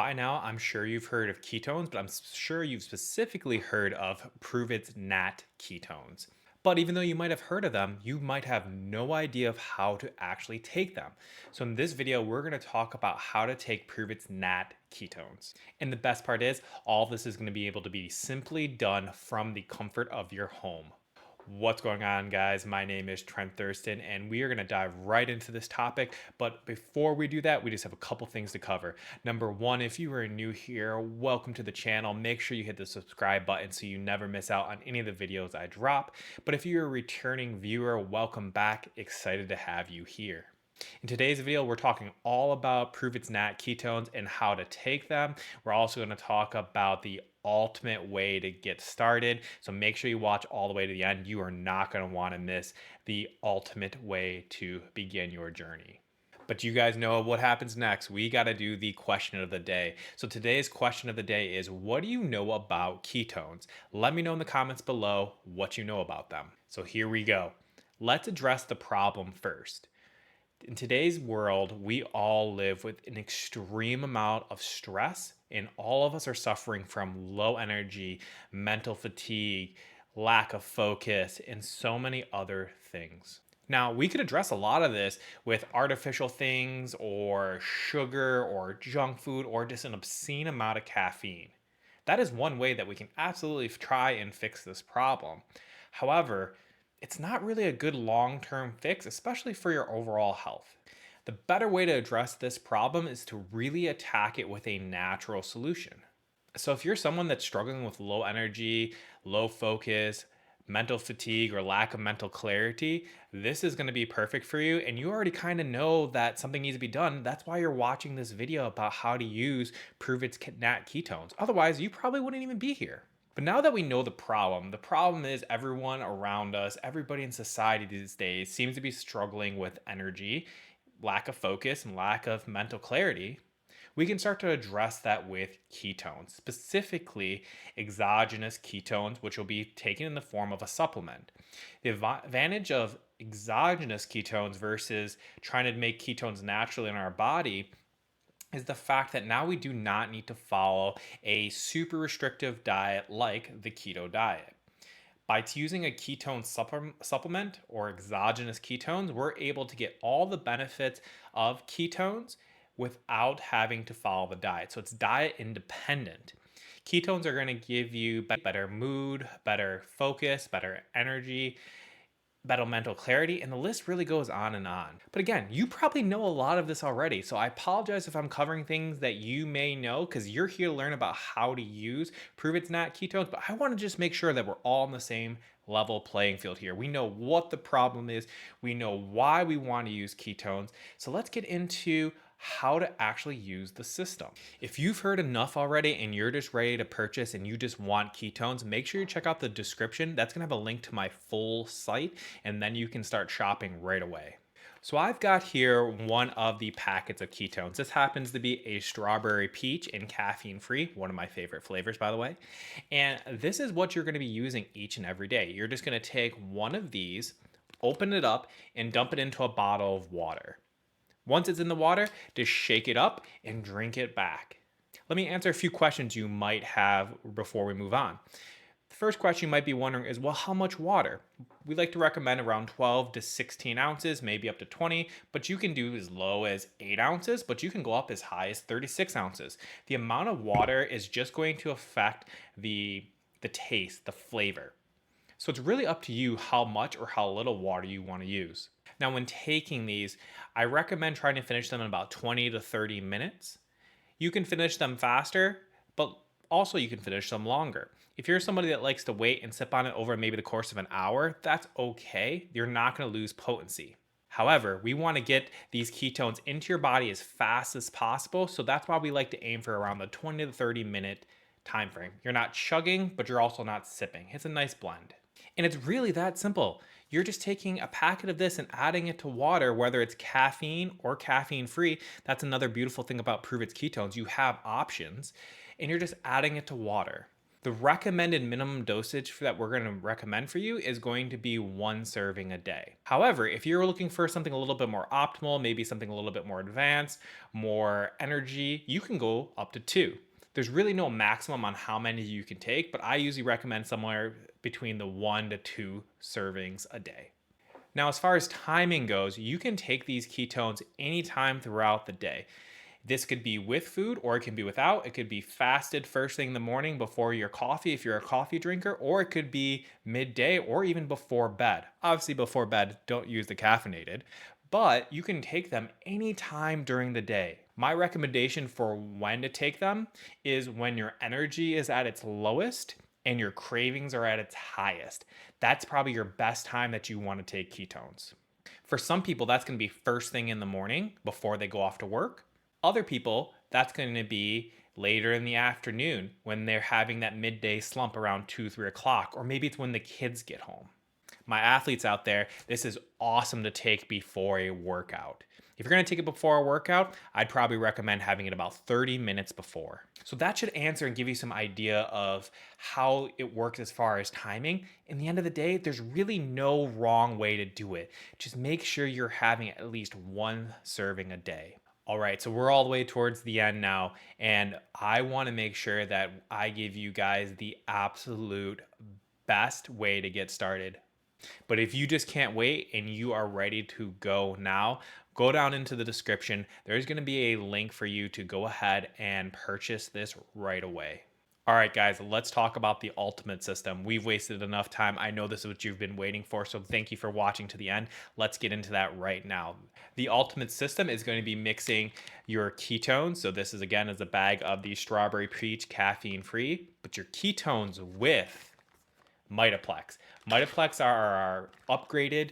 By now, I'm sure you've heard of ketones, but I'm sure you've specifically heard of Pruvit NAT Ketones. But even though you might have heard of them, you might have no idea of how to actually take them. So in this video, we're going to talk about how to take Pruvit's NAT Ketones. And the best part is, all this is going to be able to be simply done from the comfort of your home. What's going on, guys? My name is Trent Thurston, and we are going to dive right into this topic. But before we do that, we just have a couple things to cover. Number one, if you are new here, welcome to the channel. Make sure you hit the subscribe button so you never miss out on any of the videos I drop. But if you're a returning viewer, welcome back. Excited to have you here. In today's video, we're talking all about Pruvit's NAT ketones and how to take them. We're also going to talk about the ultimate way to get started. So make sure you watch all the way to the end. You are not going to want to miss the ultimate way to begin your journey. But you guys know what happens next. We got to do the question of the day. So today's question of the day is, what do you know about ketones? Let me know in the comments below what you know about them. So here we go. Let's address the problem first. In today's world, we all live with an extreme amount of stress, and all of us are suffering from low energy, mental fatigue, lack of focus, and so many other things. Now, we could address a lot of this with artificial things or sugar or junk food or just an obscene amount of caffeine. That is one way that we can absolutely try and fix this problem. However, it's not really a good long-term fix, especially for your overall health. The better way to address this problem is to really attack it with a natural solution. So if you're someone that's struggling with low energy, low focus, mental fatigue, or lack of mental clarity, this is going to be perfect for you. And you already kind of know that something needs to be done. That's why you're watching this video about how to use Pruvit's NAT ketones. Otherwise, you probably wouldn't even be here. But now that we know the problem is everyone around us, everybody in society these days seems to be struggling with energy, lack of focus, and lack of mental clarity. We can start to address that with ketones, specifically exogenous ketones, which will be taken in the form of a supplement. The advantage of exogenous ketones versus trying to make ketones naturally in our body is the fact that now we do not need to follow a super restrictive diet like the keto diet. By using a ketone supplement or exogenous ketones, we're able to get all the benefits of ketones without having to follow the diet. So it's diet independent. Ketones are going to give you better mood, better focus, better energy, better mental clarity, and the list really goes on and on. But again, you probably know a lot of this already, so I apologize if I'm covering things that you may know because you're here to learn about how to use Pruvit's NAT ketones, but I want to just make sure that we're all on the same level playing field here. We know what the problem is, we know why we want to use ketones, so let's get into how to actually use the system. If you've heard enough already and you're just ready to purchase and you just want ketones, make sure you check out the description. That's gonna have a link to my full site, and then you can start shopping right away. So I've got here one of the packets of ketones. This happens to be a strawberry peach and caffeine free, one of my favorite flavors, by the way. And this is what you're gonna be using each and every day. You're just gonna take one of these, open it up, and dump it into a bottle of water. Once it's in the water, just shake it up and drink it back. Let me answer a few questions you might have before we move on. The first question you might be wondering is, well, how much water? We like to recommend around 12 to 16 ounces, maybe up to 20, but you can do as low as 8 ounces, but you can go up as high as 36 ounces. The amount of water is just going to affect the taste, the flavor. So it's really up to you how much or how little water you want to use. Now, when taking these, I recommend trying to finish them in about 20 to 30 minutes. You can finish them faster, but also you can finish them longer. If you're somebody that likes to wait and sip on it over maybe the course of an hour, that's okay. You're not going to lose potency. However, we want to get these ketones into your body as fast as possible, so that's why we like to aim for around the 20 to 30 minute time frame. You're not chugging, but you're also not sipping. It's a nice blend. And it's really that simple. You're just taking a packet of this and adding it to water, whether it's caffeine or caffeine free. That's another beautiful thing about Pruvit's ketones. You have options, and you're just adding it to water. The recommended minimum dosage that we're going to recommend for you is going to be 1 serving a day. However, if you're looking for something a little bit more optimal, maybe something a little bit more advanced, more energy, you can go up to 2. There's really no maximum on how many you can take, but I usually recommend somewhere between the 1 to 2 servings a day. Now, as far as timing goes, you can take these ketones anytime throughout the day. This could be with food or it can be without. It could be fasted first thing in the morning before your coffee if you're a coffee drinker, or it could be midday or even before bed. Obviously, before bed, don't use the caffeinated, but you can take them anytime during the day. My recommendation for when to take them is when your energy is at its lowest and your cravings are at its highest. That's probably your best time that you want to take ketones. For some people, that's going to be first thing in the morning before they go off to work. Other people, that's going to be later in the afternoon when they're having that midday slump around 2, 3 o'clock, or maybe it's when the kids get home. My athletes out there, this is awesome to take before a workout. If you're going to take it before a workout, I'd probably recommend having it about 30 minutes before. So that should answer and give you some idea of how it works as far as timing. In the end of the day, there's really no wrong way to do it. Just make sure you're having at least 1 serving a day. All right, so we're all the way towards the end now, and I want to make sure that I give you guys the absolute best way to get started. But if you just can't wait and you are ready to go now, go down into the description. There's going to be a link for you to go ahead and purchase this right away. All right, guys, let's talk about the ultimate system. We've wasted enough time. I know this is what you've been waiting for, so thank you for watching to the end. Let's get into that right now. The ultimate system is going to be mixing your ketones. So this is, again, is a bag of the strawberry peach caffeine-free, but your ketones with Mitoplex. Mitoplex are our upgraded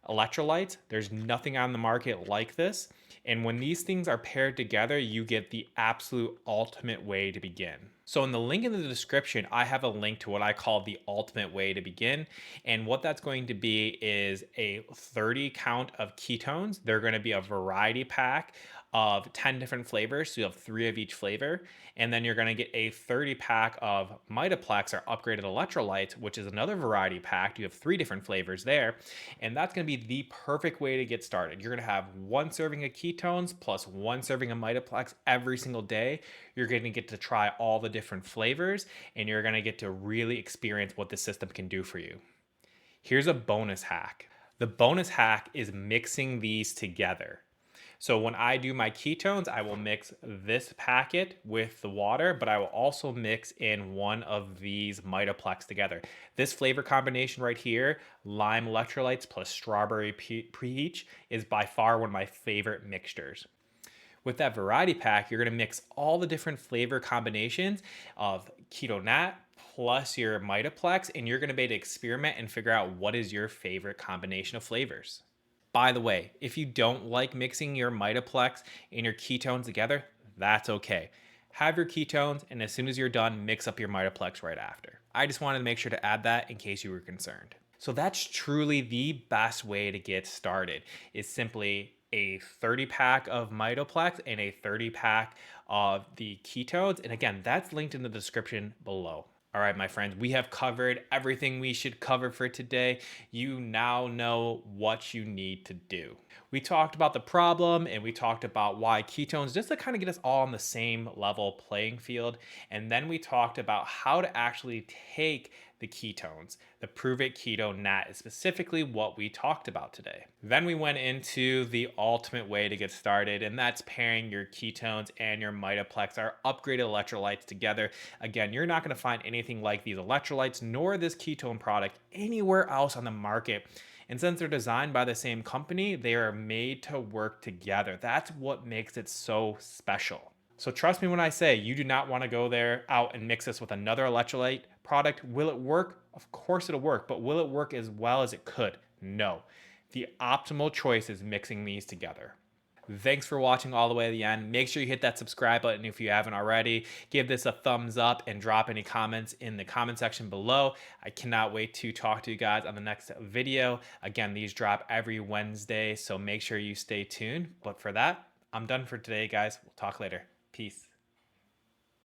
electrolytes. There's nothing on the market like this. And when these things are paired together, you get the absolute ultimate way to begin. So in the link in the description, I have a link to what I call the ultimate way to begin. And what that's going to be is a 30 count of ketones. They're going to be a variety pack of 10 different flavors. So you have 3 of each flavor. And then you're going to get a 30 pack of Mitoplex or upgraded electrolytes, which is another variety pack. You have 3 different flavors there. And that's going to be the perfect way to get started. You're going to have 1 serving of ketones plus 1 serving of Mitoplex every single day. You're going to get to try all the different flavors, and you're going to get to really experience what the system can do for you. Here's a bonus hack. The bonus hack is mixing these together. So when I do my ketones, I will mix this packet with the water, but I will also mix in one of these Mitoplex together. This flavor combination right here, lime electrolytes plus strawberry peach, is by far one of my favorite mixtures. With that variety pack, you're going to mix all the different flavor combinations of Keto Nat plus your Mitoplex, and you're going to be able to experiment and figure out what is your favorite combination of flavors. By the way, if you don't like mixing your Mitoplex and your ketones together, that's okay. Have your ketones, and as soon as you're done, mix up your Mitoplex right after. I just wanted to make sure to add that in case you were concerned. So that's truly the best way to get started, is simply a 30 pack of Mitoplex and a 30 pack of the ketones. And again, that's linked in the description below. All right, my friends, we have covered everything we should cover for today. You now know what you need to do. We talked about the problem and we talked about why ketones, just to kind of get us all on the same level playing field. And then we talked about how to actually take the ketones. The Pruvit Keto Nat is specifically what we talked about today. Then we went into the ultimate way to get started, and that's pairing your ketones and your Mitoplex, our upgraded electrolytes, together. Again, you're not going to find anything like these electrolytes nor this ketone product anywhere else on the market. And since they're designed by the same company, they are made to work together. That's what makes it so special. So trust me when I say you do not want to go there out and mix this with another electrolyte product. Will it work? Of course it'll work, but will it work as well as it could? No. The optimal choice is mixing these together. Thanks for watching all the way to the end. Make sure you hit that subscribe button if you haven't already. Give this a thumbs up and drop any comments in the comment section below. I cannot wait to talk to you guys on the next video. Again, these drop every Wednesday, so make sure you stay tuned. But for that, I'm done for today, guys. We'll talk later. Peace.